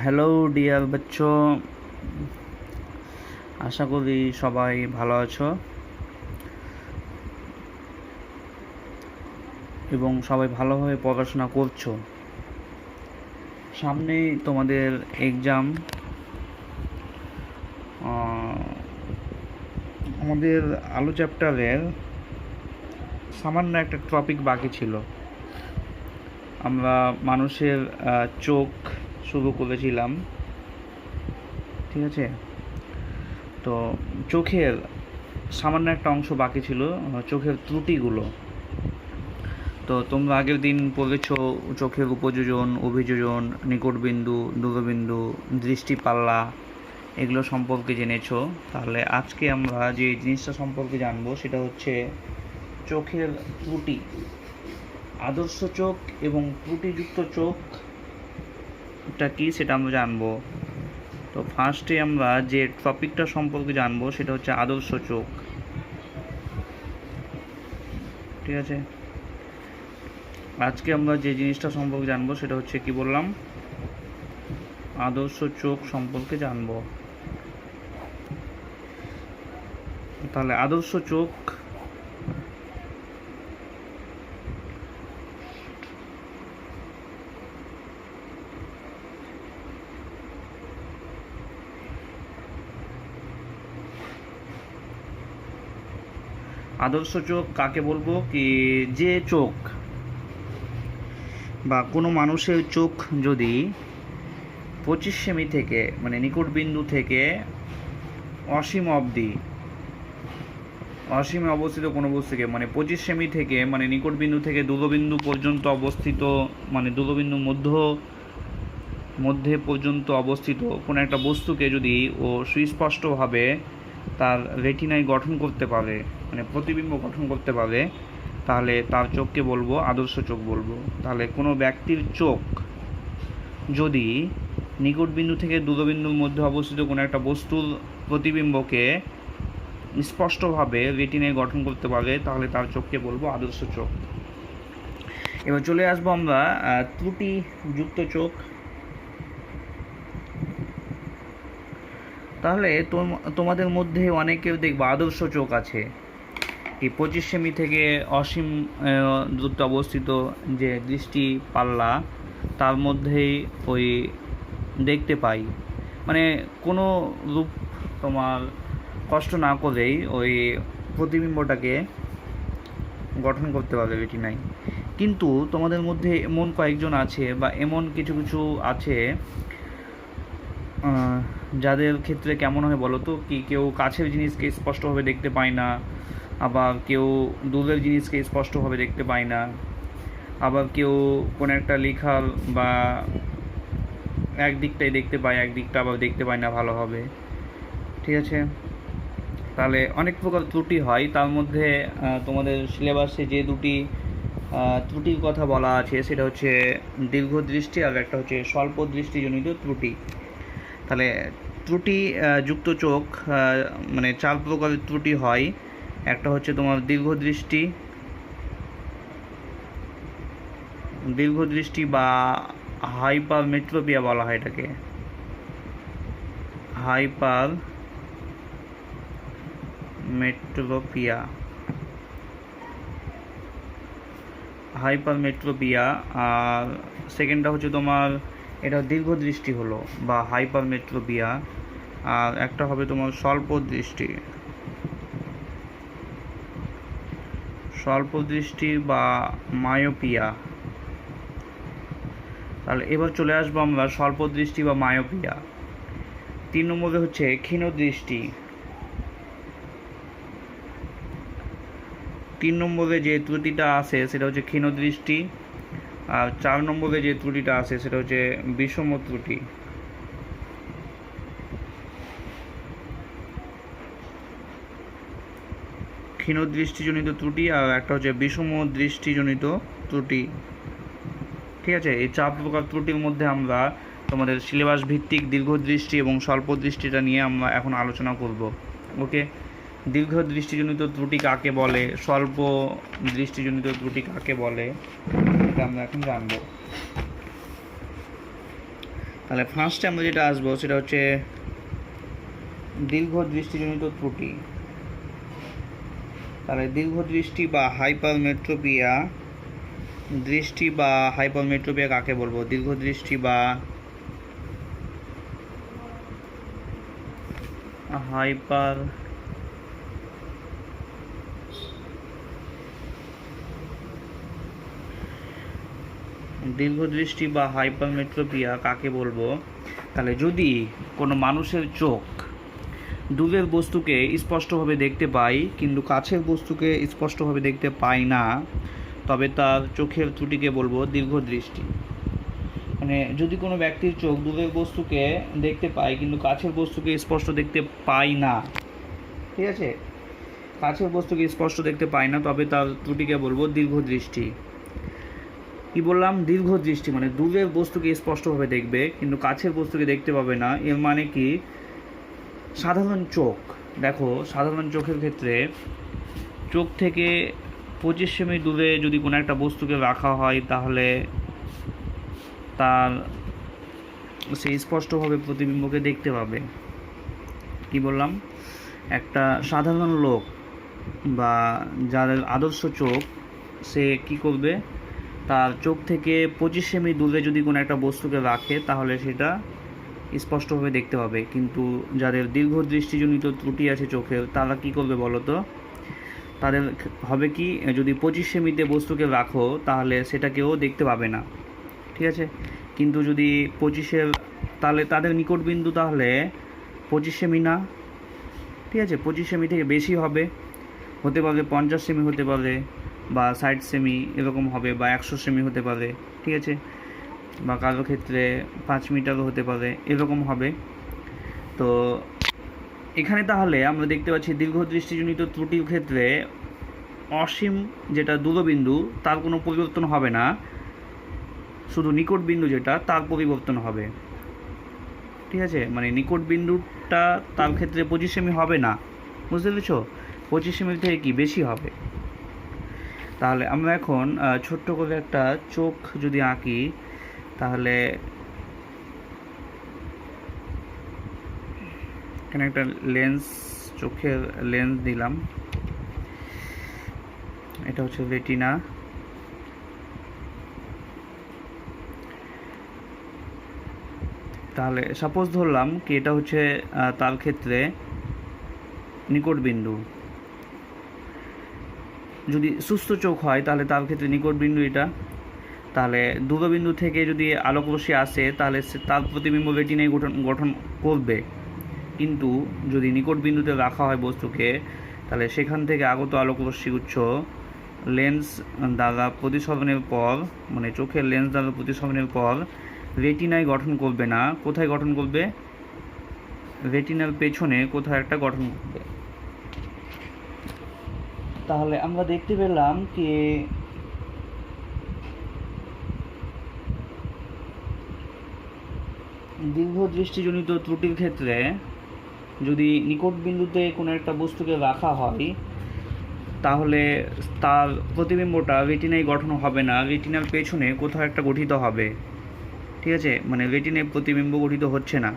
Hello dear বাচ্চো, আশা করি সবাই ভালো আছো এবং সবাই ভালোভাবে পড়াশোনা করছো। সামনেই তোমাদের এক্সাম। আমাদের আলো চ্যাপ্টারের সামান্য একটা টপিক বাকি ছিল। আমরা মানুষের চোখ শুরু করেছিলাম, ঠিক আছে? তো চোখের সামান্য একটা অংশ বাকি ছিল, চোখের ত্রুটিগুলো। তো তোমরা আগের দিন পড়েছো চোখের উপযোজন, অভিযোজন, নিকটবিন্দু, দূরবিন্দু, দৃষ্টি পাল্লা, এগুলো সম্পর্কে জেনেছো। তাহলে আজকে আমরা যে জিনিসটা সম্পর্কে জানবো সেটা হচ্ছে চোখের ত্রুটি। আদর্শ চোখ এবং ত্রুটিযুক্ত চোখটা কি সেটা আমরা জানবো। তো ফার্স্টে আমরা যে টপিকটা সম্পর্কে জানবো সেটা হচ্ছে আদর্শ চোখ, ঠিক আছে? আজকে আমরা যে জিনিসটা সম্পর্কে জানবো সেটা হচ্ছে কি বললাম, আদর্শ চোখ সম্পর্কে জানবো। তাহলে আদর্শ চোখ আদর্শ চোখ কাকে বলবো? কি যে চোখ বা কোনো মানুষের চোখ যদি 25 সেমি থেকে মানে নিকট বিন্দু থেকে অসীমে অবস্থিত কোনো বস্তুকে, মানে 25 সেমি থেকে মানে নিকট বিন্দু থেকে দূরবিন্দু পর্যন্ত অবস্থিত, মানে দূরবিন্দু মধ্যে পর্যন্ত অবস্থিত কোনো একটা বস্তুকে যদি ও সুস্পষ্টভাবে তার রেটিনায় গঠন করতে পারে, মানে প্রতিবিম্ব গঠন করতে পারে, তাহলে তার চোখকে বলবো আদর্শ চোখ বলবো। তাহলে কোনো ব্যক্তির চোখ যদি নিকট বিন্দু থেকে দূরবিন্দুর মধ্যে অবস্থিত কোনো একটা বস্তুর প্রতিবিম্বকে স্পষ্টভাবে রেটিনায় গঠন করতে পারে, তাহলে তার চোখকে বলবো আদর্শ চোখ। এবার চলে আসবো আমরা ত্রুটিযুক্ত চোখ। তাহলে তোমাদের মধ্যে অনেকের দেখবো আদর্শ চোখ আছে, এই 25 সেমি থেকে অসীম দূরত্বে অবস্থিত যে দৃষ্টি পাল্লা, তার মধ্যেই ওই দেখতে পাই, মানে কোনো রূপ তোমার কষ্ট না করেই ওই প্রতিবিম্বটাকে গঠন করতে পারবে রেটিনায়। কিন্তু তোমাদের মধ্যে এমন কয়েকজন আছে বা এমন কিছু কিছু আছে যাদের ক্ষেত্রে কেমন হয় বলো তো, কি কেউ কাছের জিনিসকে স্পষ্টভাবে দেখতে পায় না, আবার কেউ দূরের জিনিসকে স্পষ্টভাবে দেখতে পায় না, আবার কেউ কোনো একটা লেখার বা এক দিকটাই দেখতে পায়, এক দিকটা আবার দেখতে পায় না ভালোভাবে, ঠিক আছে? তাহলে অনেক প্রকার ত্রুটি হয়। তার মধ্যে তোমাদের সিলেবাসে যে দুটি ত্রুটির কথা বলা আছে সেটা হচ্ছে দীর্ঘ দৃষ্টি আর একটা হচ্ছে স্বল্প দৃষ্টিজনিত ত্রুটি। তাহলে ত্রুটি যুক্ত চোখ মানে 4 প্রকারের ত্রুটি হয়। একটা হচ্ছে তোমার দীর্ঘ দৃষ্টি বা হাইপারমেট্রোপিয়া বলা হয় এটাকে, হাইপারমেট্রোপিয়া। আর সেকেন্ডটা হচ্ছে তোমার এটা দীর্ঘ দৃষ্টি হলো বা হাইপারমেট্রোপিয়া, আর একটা হবে তোমার স্বল্প দৃষ্টি বা মায়োপিয়া। তাহলে এবার চলে আসবো আমরা স্বল্প দৃষ্টি বা মায়োপিয়া। 3 নম্বরে হচ্ছে ক্ষীণ দৃষ্টি। 3 নম্বরে যে ত্রুটিটা আছে সেটা হচ্ছে ক্ষীণ দৃষ্টি, আর 4 নম্বরে যে ত্রুটিটা আছে সেটা হচ্ছে বিষম ত্রুটি। ক্ষীণ দৃষ্টিজনিত ত্রুটি আর একটা হচ্ছে বিষম দৃষ্টিজনিত ত্রুটি, ঠিক আছে? এই 4 প্রকার ত্রুটির মধ্যে আমরা তোমাদের সিলেবাস ভিত্তিক দীর্ঘ দৃষ্টি এবং স্বল্প দৃষ্টিটা নিয়ে আমরা এখন আলোচনা করব। ওকে, দীর্ঘ দৃষ্টিজনিত ত্রুটি কাকে বলে, স্বল্প দৃষ্টিজনিত ত্রুটি কাকে বলে, এটা আমরা এখন জানবো। তাহলে ফার্স্টে আমরা যেটা আসবো সেটা হচ্ছে দীর্ঘ দৃষ্টিজনিত ত্রুটি। তাহলে দীর্ঘ দৃষ্টি বা হাইপারমেট্রোপিয়া, দৃষ্টি বা হাইপারমেট্রোপিয়া কাকে বলবো? দীর্ঘ দৃষ্টি বা হাইপার দীর্ঘদৃষ্টি বা হাইপারমেট্রোপিয়া কাকে বলবো? তাহলে যদি কোনো মানুষের চোখ দূরের বস্তুকে স্পষ্টভাবে দেখতে পায় কিন্তু কাছের বস্তুকে স্পষ্টভাবে দেখতে পায় না, তবে তার চোখের ত্রুটিকে বলবো দীর্ঘদৃষ্টি। মানে যদি কোনো ব্যক্তির চোখ দূরের বস্তুকে দেখতে পায় কিন্তু কাছের বস্তুকে স্পষ্ট দেখতে পায় না, ঠিক আছে, কাছের বস্তুকে স্পষ্ট দেখতে পায় না, তবে তার ত্রুটিকে বলবো দীর্ঘদৃষ্টি। কি বললাম? দীর্ঘদৃষ্টি মানে দূরের বস্তুকে স্পষ্টভাবে দেখবে কিন্তু কাছের বস্তুকে দেখতে পাবে না। এর মানে কি? সাধারণ চোখ, দেখো সাধারণ চোখের ক্ষেত্রে চোখ থেকে 25 সেমি দূরে যদি কোনো একটা বস্তুকে রাখা হয় তাহলে তার সে স্পষ্টভাবে প্রতিবিম্বকে দেখতে পাবে। কি বললাম? একটা সাধারণ লোক বা যাদের আদর্শ চোখ, সে কি করবে? তার চোখ থেকে 25 সেমি দূরে যদি কোনো একটা বস্তুকে রাখে তাহলে সেটা স্পষ্টভাবে দেখতে পাবে। কিন্তু যাদের দীর্ঘ দৃষ্টিজনিত ত্রুটি আছে চোখের, তারা কি করবে বলো তো? তাদের হবে কি, যদি 25 সেমিতে বস্তুকে রাখো তাহলে সেটাকেও দেখতে পাবে না, ঠিক আছে। কিন্তু যদি 25-এর, তাহলে তাদের নিকট বিন্দু তাহলে 25 সেমি না, ঠিক আছে, 25 সেমি থেকে বেশি হবে, হতে পারে 50 সেমি হতে পারে বা 60 সেমি এরকম হবে, বা 100 সেমি হতে পারে, ঠিক আছে, বা কারো ক্ষেত্রে 5 মিটারও হতে পারে, এরকম হবে। তো এখানে তাহলে আমরা দেখতে পাচ্ছি দীর্ঘ দৃষ্টিজনিত ত্রুটির ক্ষেত্রে অসীম যেটা দূরবিন্দু তার কোনো পরিবর্তন হবে না, শুধু নিকট বিন্দু যেটা তার পরিবর্তন হবে, ঠিক আছে। মানে নিকট বিন্দুটা তার ক্ষেত্রে 25 সেমি হবে না, বুঝতে পেরেছো? 25 সেমি থেকে কি বেশি হবে। তাহলে আমরা এখন ছোট্ট করে একটা চোখ যদি আঁকি, তাহলে এখানে একটা লেন্স, চোখের লেন্স দিলাম, এটা হচ্ছে রেটিনা। তাহলে সাপোজ ধরলাম কি এটা হচ্ছে তার ক্ষেত্রে নিকট বিন্দু। যদি সুস্থ চোখ হয় তাহলে তার ক্ষেত্রে নিকট বিন্দু এটা। তাহলে দূরবিন্দু থেকে যদি আলোকরশ্মি আসে তাহলে তার প্রতিবিম্ব রেটিনায় গঠন করবে। কিন্তু যদি নিকট বিন্দুতে রাখা হয় বস্তুকে, তাহলে সেখান থেকে আগত আলোকরশ্মি উৎস লেন্স দ্বারা প্রতিসরণের পর, মানে চোখের লেন্স দ্বারা প্রতিসরণের পর রেটিনায় গঠন করবে না। কোথায় গঠন করবে? রেটিনার পেছনে কোথাও একটা গঠন করবে। তাহলে আমরা দেখতে পেলাম কি দীর্ঘ দৃষ্টিজনিত ত্রুটির ক্ষেত্রে যদি নিকট বিন্দুতে কোনো একটা বস্তুকে রাখা হয় তাহলে তার প্রতিবিম্বটা রেটিনায় গঠন হবে না, রেটিনার পেছনে কোথাও একটা গঠিত হবে, ঠিক আছে। মানে রেটিনায় প্রতিবিম্ব গঠিত হচ্ছে না,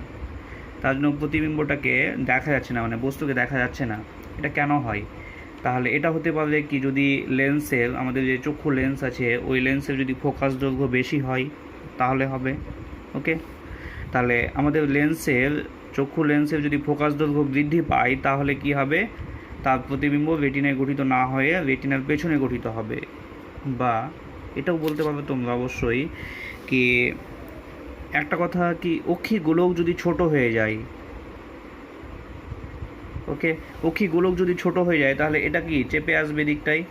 তার জন্য প্রতিবিম্বটাকে দেখা যাচ্ছে না, মানে বস্তুকে দেখা যাচ্ছে না। এটা কেন হয়? তাহলে এটা হতে পারে কি, যদি লেন্সের, আমাদের যে চক্ষু লেন্স আছে ওই লেন্সের যদি ফোকাস দৈর্ঘ্য বেশি হয় তাহলে হবে, ওকে। তাহলে আমাদের লেন্সের, চক্ষু লেন্সের যদি ফোকাস দৈর্ঘ্য বৃদ্ধি পায় তাহলে কি হবে? তার প্রতিবিম্ব রেটিনায় গঠিত না হয়ে রেটিনার পেছনে গঠিত হবে। বা এটাও বলতে পারবে তোমরা অবশ্যই কি, একটা কথা কি, অক্ষি গোলক যদি ছোট হয়ে যায়, ওকে, অক্ষি গোলক যদি ছোট হয়ে যায় তাহলে এটা কি চেপে আসবে দিকটাই,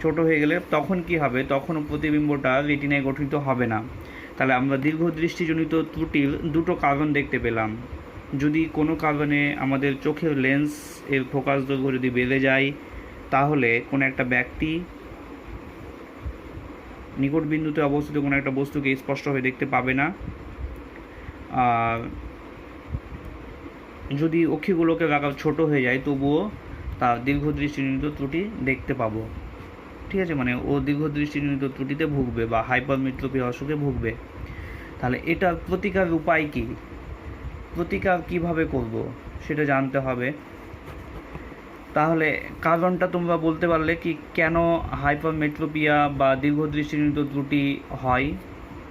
ছোট হয়ে গেলে তখন কি হবে? তখন প্রতিবিম্বটা রেটিনায় গঠিত হবে না। তাহলে আমরা দীর্ঘ দৃষ্টিজনিত ত্রুটির দুটো কারণ দেখতে পেলাম। যদি কোনো কারণে আমাদের চোখের লেন্স এর ফোকাস দৈর্ঘ্য যদি বেড়ে যায় তাহলে কোনো একটা ব্যক্তি নিকট বিন্দুতে অবস্থিত কোনো একটা বস্তুকে স্পষ্টভাবে দেখতে পাবে না। আর যদি অক্ষিগুলোকে আকার ছোট হয়ে যায় তবুও তার দীর্ঘ দৃষ্টিজনিত ত্রুটি দেখতে পাবো, ঠিক আছে। মানে ও দীর্ঘ দৃষ্টিজনিত ত্রুটিতে ভুগবে বা হাইপারমেট্রোপিয়া অসুখে ভুগবে। তাহলে এটার প্রতিকার উপায় কী, প্রতিকার কিভাবে করব সেটা জানতে হবে। তাহলে কারণটা তোমরা বলতে পারলে কি কেন হাইপারমেট্রোপিয়া বা দীর্ঘদৃষ্টিজনিত ত্রুটি হয়,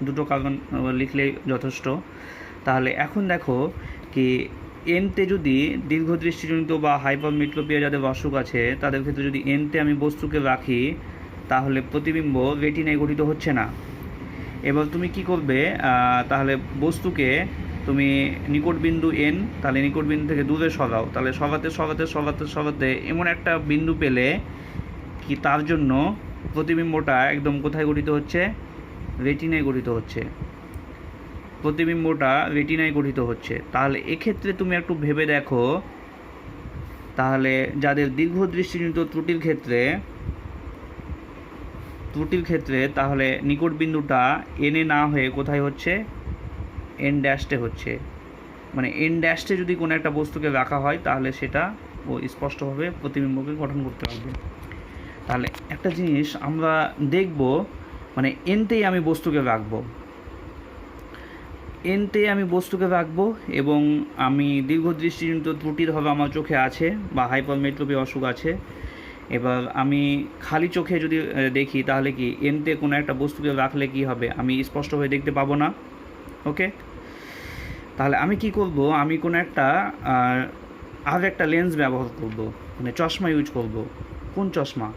দুটো কারণ লিখলেই যথেষ্ট। তাহলে এখন দেখো কি এনতে যদি দীর্ঘদৃষ্টিজনিত বা হাইপারমেট্রোপিয়া যাদের অসুখ আছে তাদের ক্ষেত্রে যদি এনতে আমি বস্তুকে রাখি তাহলে প্রতিবিম্ব রেটিনায় গঠিত হচ্ছে না। এবার তুমি কি করবে, তাহলে বস্তুকে তুমি নিকট বিন্দু এন, তাহলে নিকট বিন্দু থেকে দূরে সরাও, তাহলে সরাতে সরাতে সরাতে সরাতে এমন একটা বিন্দু পেলে কি তার জন্য প্রতিবিম্বটা একদম কোথায় গঠিত হচ্ছে, রেটিনায় গঠিত হচ্ছে, প্রতিবিম্বটা রেটিনায় গঠিত হচ্ছে। তাহলে এক্ষেত্রে তুমি একটু ভেবে দেখো, তাহলে যাদের দীর্ঘদৃষ্টিজনিত ত্রুটির ক্ষেত্রে তাহলে নিকট বিন্দুটা এনে না হয়ে কোথায় হচ্ছে, এন ড্যাশে হচ্ছে। মানে এন ড্যাশে যদি কোনো একটা বস্তুকে রাখা হয় তাহলে সেটা ও স্পষ্টভাবে প্রতিবিম্বকে গঠন করতে পারবে। তাহলে একটা জিনিস আমরা দেখব, মানে এনতেই আমি বস্তুকে রাখবো এবং আমি দীর্ঘদৃষ্টিজনিত ত্রুটির হবে আমার চোখে আছে বা হাইপারমেট্রোপিয়া অসুখ আছে। এবার আমি খালি চোখে যদি দেখি তাহলে কি এনতে কোনো একটা বস্তুকে রাখলে কি হবে, আমি স্পষ্টভাবে দেখতে পাবো না। ওকে, তাহলে আমি কি করব, আমি কোনো একটা আর একটা লেন্স ব্যবহার করব, মানে চশমা ইউজ করব। কোন চশমা,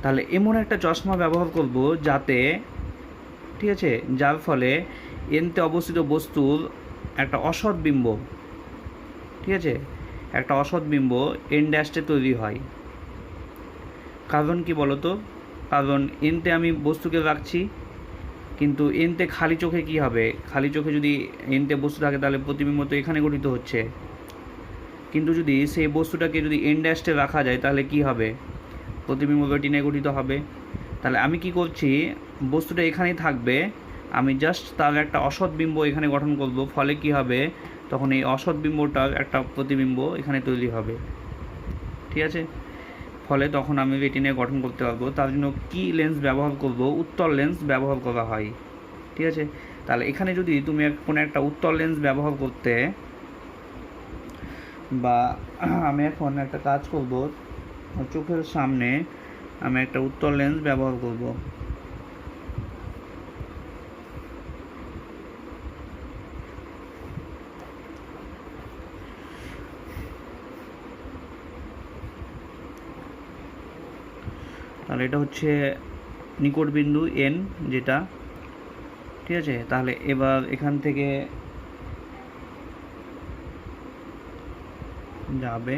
তাহলে এমন একটা চশমা ব্যবহার করব যাতে, ঠিক আছে, যার ফলে এনতে অবস্থিত বস্তুর একটা অসৎ বিম্ব, ঠিক আছে, একটা অসৎ বিম্ব এন ড্যাশে তৈরি হয়। কারণ কি বলতো, কারণ এনতে আমি বস্তুকে রাখছি কিন্তু এনতে খালি চোখে কি হবে, খালি চোখে যদি এনতে বস্তু থাকে তাহলে প্রতিবিম্ব তো এখানে গঠিত হচ্ছে, কিন্তু যদি সেই বস্তুটাকে যদি এন ড্যাশে রাখা যায় তাহলে কি হবে, প্রতিবিম্ব রেটিনায় গঠিত হবে। তাহলে আমি কি করছি, বস্তুটা এখানেই থাকবে, আমি জাস্ট তার একটা অসৎ বিম্ব এখানে গঠন করব, ফলে কি হবে, তখন এই অসৎ বিম্বটার একটা প্রতিবিম্ব এখানে তৈরি হবে, ঠিক আছে, ফলে তখন আমি রেটিনায় গঠন করতে পারবো। তার জন্য কী লেন্স ব্যবহার করব, উত্তল লেন্স ব্যবহার করা হয়, ঠিক আছে। তাহলে এখানে যদি তুমি কোনো একটা উত্তল লেন্স ব্যবহার করতে, বা আমি এখন একটা কাজ করব, চোখের সামনে আমি একটা উত্তল লেন্স ব্যবহার করব। তাহলে এটা হচ্ছে নিকট বিন্দু এন যেটা, ঠিক আছে। তাহলে এবার এখান থেকে যাবে,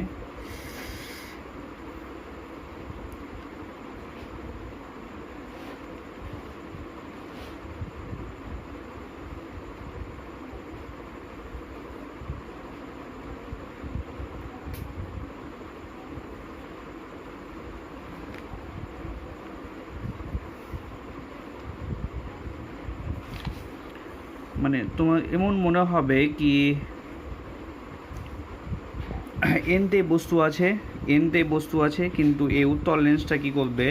মানে তোমার এমন মনে হবে কি এনতে বস্তু আছে কিন্তু এই উত্তল লেন্সটা কি করবে,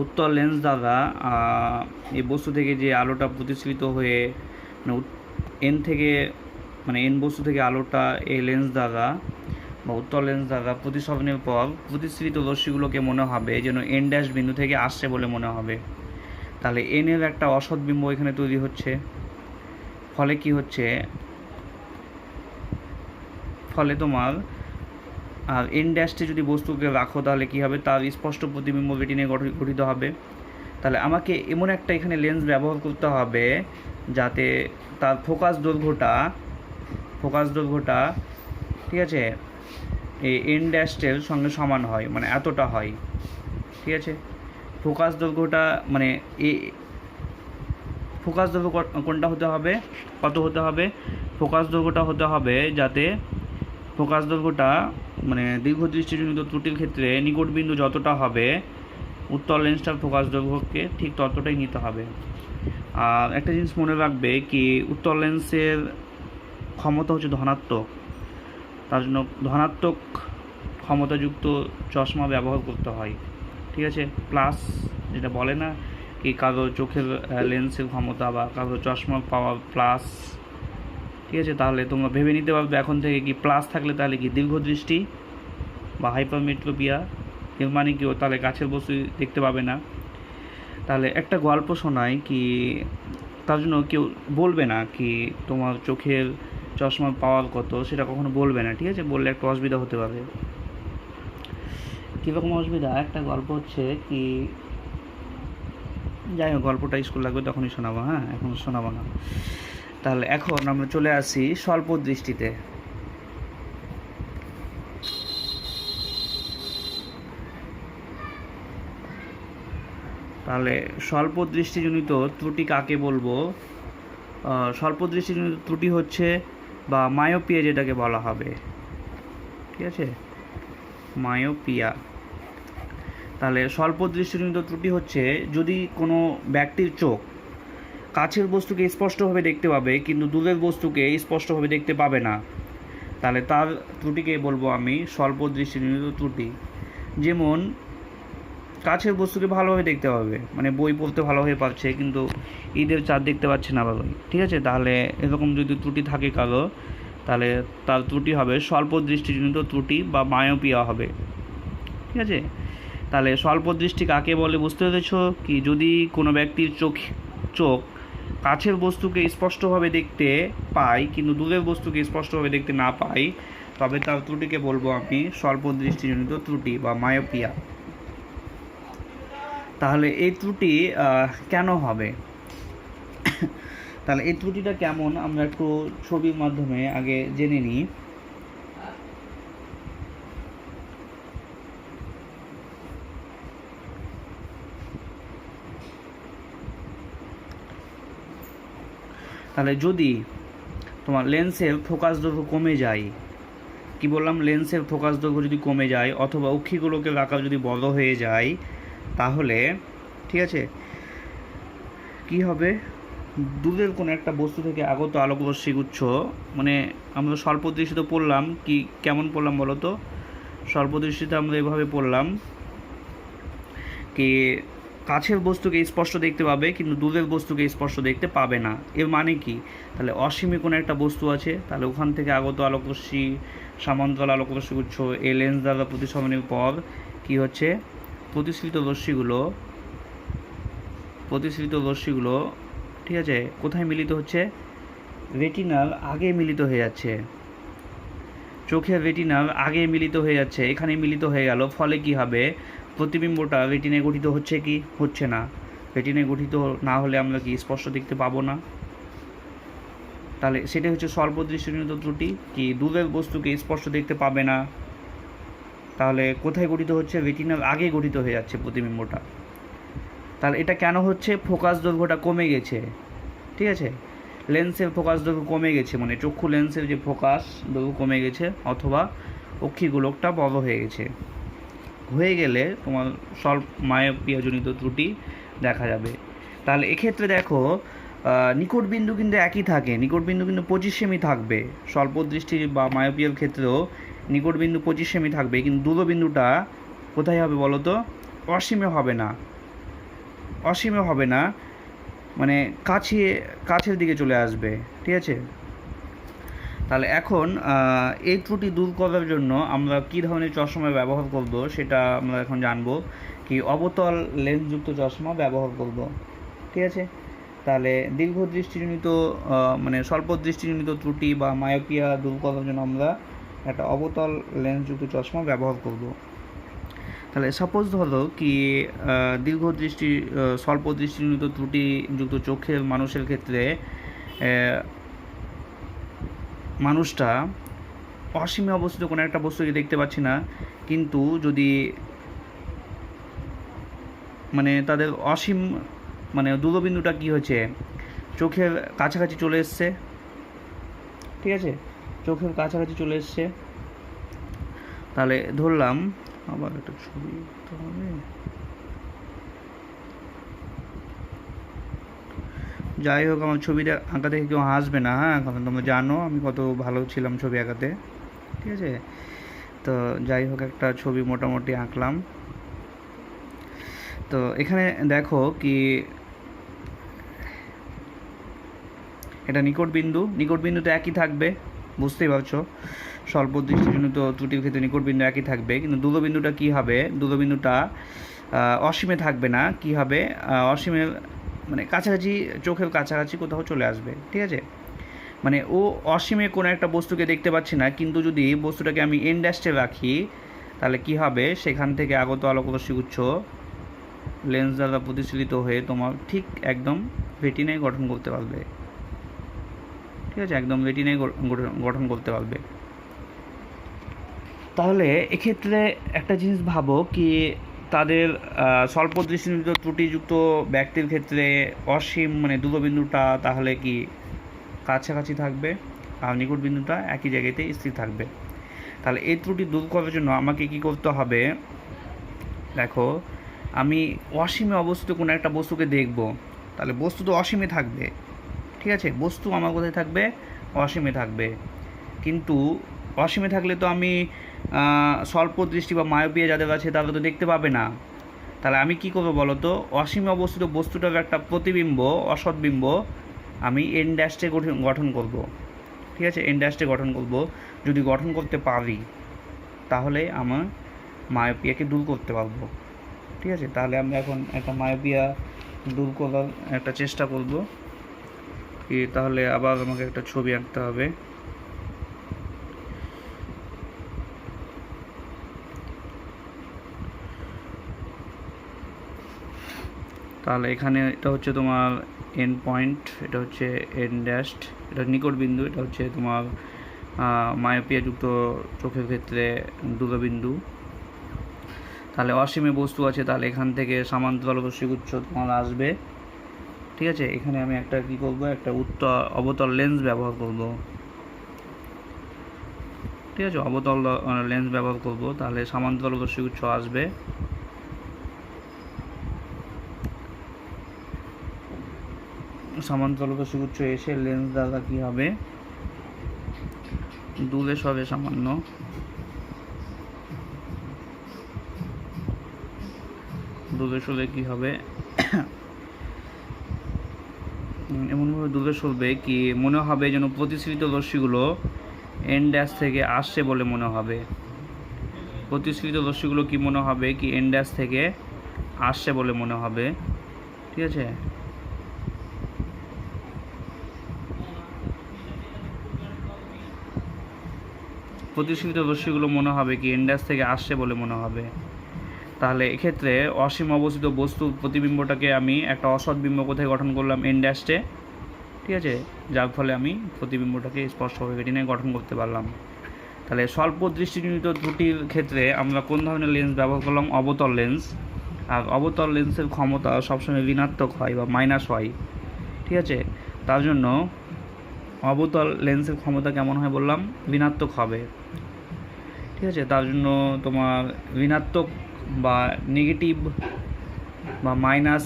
উত্তল লেন্স দ্বারা এই বস্তু থেকে যে আলোটা প্রতিসৃত হয়ে, মানে এন বস্তু থেকে আলোটা এই লেন্স দ্বারা বা উত্তল লেন্স দ্বারা প্রতিসরণের পর প্রতিসৃত রশ্মিগুলোকে মনে হবে যেন এন ড্যাশ বিন্দু থেকে আসছে বলে মনে হবে। তাহলে এনের একটা অসৎ বিম্ব এখানে তৈরি হচ্ছে, ফলে কি হচ্ছে, ফলে তোমার আর এন ড্যাশে যদি বস্তুকে রাখো তাহলে কি হবে, তার স্পষ্ট প্রতিবিম্ব রেটিনায় গঠিত হবে। তাহলে আমাকে এমন একটা এখানে লেন্স ব্যবহার করতে হবে যাতে তার ফোকাস দৈর্ঘ্যটা ঠিক আছে এই এন ড্যাশের সঙ্গে সমান হয়, মানে এতটা হয়, ঠিক আছে। ফোকাস দৈর্ঘ্যটা মানে ফোকাস দৈর্ঘ্য কোনটা হতে হবে, কত হতে হবে, ফোকাস দৈর্ঘ্যটা হতে হবে যাতে ফোকাস দৈর্ঘ্যটা মানে দীর্ঘদৃষ্টিজনিত ত্রুটির ক্ষেত্রে নিকট বিন্দু যতটা হবে উত্তল লেন্সটার ফোকাস দৈর্ঘ্যকে ঠিক ততটাই নিতে হবে। আর একটা জিনিস মনে রাখবে কি উত্তল লেন্সের ক্ষমতা হচ্ছে ধনাত্মক, তার জন্য ধনাত্মক ক্ষমতাযুক্ত চশমা ব্যবহার করতে হয়, ঠিক আছে। প্লাস যেটা বলে না কি কারো চোখের লেন্সের ক্ষমতা বা কারো চশমা পাওয়ার প্লাস, ঠিক আছে, তাহলে তোমরা ভেবে নিতে পারবে এখন থেকে কি প্লাস থাকলে তাহলে কি দীর্ঘদৃষ্টি বা হাইপারমেট্রোপিয়া, এর মানে কি ও তাহলে কাছের বস্তু দেখতে পাবে না। তাহলে একটা গল্প শোনায় কি তার জন্য কেউ বলবে না কি তোমার চোখের চশমার পাওয়ার কত, সেটা কখনো বলবে না, ঠিক আছে, বললে একটা অসুবিধা হতে পারে। কীরকম অসুবিধা, একটা গল্প হচ্ছে কি, যাই হোক গল্পটা স্কুল লাগবে তখনই শোনাবো, হ্যাঁ এখন শোনাবো না। তাহলে এখন আমরা চলে আসি স্বল্প দৃষ্টিতে। তাহলে স্বল্প দৃষ্টিজনিত ত্রুটি কাকে বলবো? স্বল্প দৃষ্টিজনিত ত্রুটি হচ্ছে বা মায়োপিয়া যেটাকে বলা হবে, ঠিক আছে, মায়োপিয়া। তাহলে স্বল্প দৃষ্টিজনিত ত্রুটি হচ্ছে যদি কোনো ব্যক্তির চোখ কাছের বস্তুকে স্পষ্টভাবে দেখতে পাবে কিন্তু দূরের বস্তুকে স্পষ্টভাবে দেখতে পাবে না, তাহলে তার ত্রুটিকে বলবো আমি স্বল্প দৃষ্টিজনিত ত্রুটি। যেমন কাছের বস্তুকে ভালোভাবে দেখতে পাবে, মানে বই পড়তে ভালোভাবে পারছে কিন্তু ঈদের চাঁদ দেখতে পাচ্ছে না ভালোই, ঠিক আছে, তাহলে এরকম যদি ত্রুটি থাকে কারো, তাহলে তার ত্রুটি হবে স্বল্প দৃষ্টিজনিত ত্রুটি বা মায়োপিয়া হবে, ঠিক আছে। তাহলে স্বল্প দৃষ্টি কাকে বলে বুঝতে পেরেছ কি, যদি কোনো ব্যক্তির চোখ কাছের বস্তুকে স্পষ্টভাবে দেখতে পায় কিন্তু দূরের বস্তুকে স্পষ্টভাবে দেখতে না পায়, তবে তার ত্রুটিকে বলবো আমি স্বল্প দৃষ্টিজনিত ত্রুটি বা মায়োপিয়া। তাহলে এই ত্রুটি কেন হবে? তাহলে এই ত্রুটিটা কেমন আমরা একটু ছবির মাধ্যমে আগে জেনে নিই। তাহলে যদি তোমার লেন্সের ফোকাস দৈর্ঘ্য কমে যায়, কি বললাম, লেন্সের ফোকাস দৈর্ঘ্য যদি কমে যায় অথবা অক্ষিগোলকের আকার যদি বড় হয়ে যায়, তাহলে ঠিক আছে কি হবে, দূরের কোনো একটা বস্তু থেকে আগত আলোকরশ্মি গুচ্ছ, মানে আমরা স্বল্প দৃষ্টিতে পড়লাম কি কেমন পড়লাম বলো তো, স্বল্প দৃষ্টিতে আমরা এভাবে পড়লাম কি কাছের বস্তুকে স্পষ্ট দেখতে পাবে কিন্তু দূরের বস্তুকে স্পষ্ট দেখতে পাবে না, এর মানে কি, তাহলে অসীমে কোনো একটা বস্তু আছে, তাহলে ওখান থেকে আগত আলোকরশ্মি সমান্তরাল আলোকরশ্মি গুচ্ছ এই লেন্স দ্বারা প্রতিসরণের পর কি হচ্ছে, প্রতিসৃত রশ্মিগুলো ঠিক আছে কোথায় মিলিত হচ্ছে, রেটিনার আগে মিলিত হয়ে যাচ্ছে, চোখের রেটিনার আগে মিলিত হয়ে যাচ্ছে, এখানে মিলিত হয়ে গেল, ফলে কি হবে, প্রতিবিম্বটা রেটিনায় গঠিত হচ্ছে কি হচ্ছে না, রেটিনায় গঠিত না হলে আমরা কি স্পষ্ট দেখতে পাবো না। তাহলে সেটা হচ্ছে স্বল্প দৃষ্টিজনিত ত্রুটি, কি দূরের বস্তুকে স্পষ্ট দেখতে পাবে না, তাহলে কোথায় গঠিত হচ্ছে, রেটিনার আগে গঠিত হয়ে যাচ্ছে প্রতিবিম্বটা। তাহলে এটা কেন হচ্ছে, ফোকাস দৈর্ঘ্যটা কমে গেছে, ঠিক আছে, লেন্সের ফোকাস দৈর্ঘ্য কমে গেছে, মানে চক্ষু লেন্সের যে ফোকাস দৈর্ঘ্য কমে গেছে অথবা অক্ষিগোলকটা বড় হয়ে গেলে তোমার মায়োপিয়াজনিত ত্রুটি দেখা যাবে। তাহলে এক্ষেত্রে দেখো নিকট বিন্দু কিন্তু একই থাকে, নিকট বিন্দু কিন্তু 25 সেমি থাকবে, স্বল্প দৃষ্টি বা মায়োপিয়ার ক্ষেত্রেও নিকট বিন্দু 25 সেমি থাকবে, কিন্তু দূরবিন্দুটা কোথায় হবে বলো তো, অসীমে হবে না, মানে কাছের দিকে চলে আসবে, ঠিক আছে। তাহলে এখন এই ত্রুটি দূর করার জন্য আমরা কী ধরনের চশমা ব্যবহার করব সেটা আমরা এখন জানবো, কি অবতল লেন্সযুক্ত চশমা ব্যবহার করব, ঠিক আছে। তাহলে দীর্ঘ দৃষ্টিজনিত মানে স্বল্প দৃষ্টিজনিত ত্রুটি বা মায়োপিয়া দূর করার জন্য আমরা একটা অবতল লেন্সযুক্ত চশমা ব্যবহার করব। তাহলে সাপোজ ধরো কি স্বল্প দৃষ্টিজনিত ত্রুটিযুক্ত চোখের মানুষের ক্ষেত্রে মানুষটা অসীমে অবস্থিত কোনো একটা বস্তুকে দেখতে পাচ্ছি না, কিন্তু যদি মানে তাদের অসীম মানে দূরবিন্দুটা কি হয়েছে, চোখের কাছাকাছি চলে এসছে, ঠিক আছে, চোখের কাছাকাছি চলে এসছে। তাহলে ধরলাম, আবার একটা ছবি তো হবে, যাই হোক আমার ছবিটা আঁকা দেখে কেউ হাসবে না, হ্যাঁ, কারণ তোমরা জানো আমি কত ভালো ছিলাম ছবি আঁকাতে, ঠিক আছে। তো যাই হোক একটা ছবি মোটামুটি আঁকলাম। তো এখানে দেখো কি এটা নিকট বিন্দুতে একই থাকবে, বুঝতেই পারছো। স্বল্প দৃষ্টিজনিত ত্রুটির ক্ষেত্রে নিকট বিন্দু একই থাকবে, কিন্তু দূরবিন্দুটা কী হবে, দূরবিন্দুটা অসীমে থাকবে না, কি হবে, অসীমের মানে কাছাকাছি, চোখের কাছাকাছি কোথাও চলে আসবে, ঠিক আছে। মানে ও অসীমে কোনো একটা বস্তুকে দেখতে পাচ্ছি না, কিন্তু যদি বস্তুটাকে আমি এন ড্যাশে রাখি তাহলে কি হবে, সেখান থেকে আগত আলোকরশ্মি গুচ্ছ লেন্স দ্বারা প্রতিফলিত হয়ে তোমার ঠিক একদম রেটিনায় গঠন করতে পারবে, ঠিক আছে, একদম রেটিনায় গঠন করতে পারবে। তাহলে এক্ষেত্রে একটা জিনিস ভাবো কি, তাদের স্বল্প দৃষ্টিজনিত ত্রুটিযুক্ত ব্যক্তির ক্ষেত্রে অসীম মানে দূরবিন্দুটা তাহলে কি কাছাকাছি থাকবে, আর নিকট বিন্দুটা একই জায়গাতে স্থির থাকবে। তাহলে এই ত্রুটি দূর করার জন্য আমাকে কি করতে হবে, দেখো আমি অসীমে অবস্থিত কোনো একটা বস্তুকে দেখব, তাহলে বস্তু তো অসীমে থাকবে, ঠিক আছে, বস্তু আমার কোথায় থাকবে, অসীমে থাকবে। কিন্তু অসীমে থাকলে তো আমি স্বল্প দৃষ্টি বা মায়োপিয়া যাদের আছে তারা তো দেখতে পাবে না। তাহলে আমি কি করবো বলো তো, অসীমে অবস্থিত বস্তুটার একটা প্রতিবিম্ব, অসৎবিম্ব আমি এন ড্যাশে গঠন করব, ঠিক আছে, এন ড্যাশে গঠন করব। যদি গঠন করতে পারি তাহলে আমার মায়োপিয়াকে দূর করতে পারবো, ঠিক আছে। তাহলে আমি এখন একটা মায়োপিয়া দূর করার একটা চেষ্টা করব কি, তাহলে আবার আমাকে একটা ছবি আঁকতে হবে। তাহলে এখানে এটা হচ্ছে তোমার এন পয়েন্ট, এটা হচ্ছে এন ড্যাশড, এটা নিকট বিন্দু, এটা হচ্ছে তোমার মায়োপিয়া যুক্ত চোখের ক্ষেত্রে দূরবিন্দু। তাহলে অসীমে বস্তু আছে, তাহলে এখান থেকে সমান্তরাল রশ্মিগুচ্ছ তোমার আসবে, ঠিক আছে। এখানে আমি একটা কি করব, একটা অবতল লেন্স ব্যবহার করব, ঠিক আছে, অবতল লেন্স ব্যবহার করব, তাহলে সমান্তরাল রশ্মিগুচ্ছ আসবে। সমান্তরাল রশ্মিগুচ্ছ এসে লেন্স দ্বারা কি হবে, দূরে সরে সামান্য, দূরে সরে কি হবে, এমনভাবে দূরে সরবে কি মনে হবে যেন প্রতিসৃত রশ্মিগুলো এন ড্যাশ থেকে আসছে বলে মনে হবে, প্রতিসৃত রশ্মিগুলো কি মনে হবে কি এন ড্যাশ থেকে আসছে বলে মনে হবে, ঠিক আছে। প্রতিসৃত রশ্মিগুলো মনে হবে কি এন ড্যাশ থেকে আসছে বলে মনে হবে। তাহলে এক্ষেত্রে অসীম অবস্থিত বস্তুর প্রতিবিম্বটাকে আমি একটা অসৎ বিম্ব কোথায় গঠন করলাম, এন ড্যাশে, ঠিক আছে, যার ফলে আমি প্রতিবিম্বটাকে স্পষ্টভাবে রেটিনায় গঠন করতে পারলাম। তাহলে স্বল্প দৃষ্টিজনিত ত্রুটির ক্ষেত্রে আমরা কোন ধরনের লেন্স ব্যবহার করলাম, অবতল লেন্স। আর অবতল লেন্সের ক্ষমতা সবসময় ঋণাত্মক হয় বা মাইনাস হয়, ঠিক আছে। তার জন্য অবতল লেন্সের ক্ষমতা কেমন হয় বললাম, ঋণাত্মক হবে, ঠিক আছে। তার জন্য তোমার ঋণাত্মক বা নেগেটিভ বা মাইনাস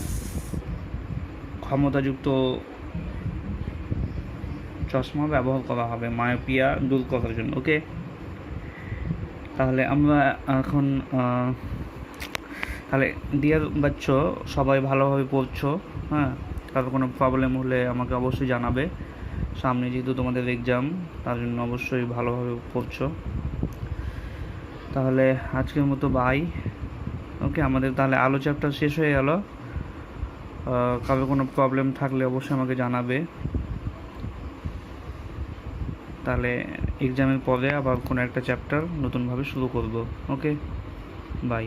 ক্ষমতাযুক্ত চশমা ব্যবহার করা হবে মায়োপিয়া দূর করার জন্য, ওকে। তাহলে আমরা এখন তাহলে ডিয়ার বাচ্চ সবাই ভালোভাবে পড়ছো, হ্যাঁ, কারো কোনো প্রবলেম হলে আমাকে অবশ্যই জানাবে। সামনে যেহেতু তোমাদের এক্সাম, তার জন্য অবশ্যই ভালোভাবে পড়ছো। তাহলে আজকের মতো বাই, ওকে। আমাদের তাহলে আলো চ্যাপ্টার শেষ হয়ে গেল। কারো কোনো প্রবলেম থাকলে অবশ্যই আমাকে জানাবে। তাহলে এক্সামের পরে আবার কোনো একটা চ্যাপ্টার নতুনভাবে শুরু করব, ওকে, বাই।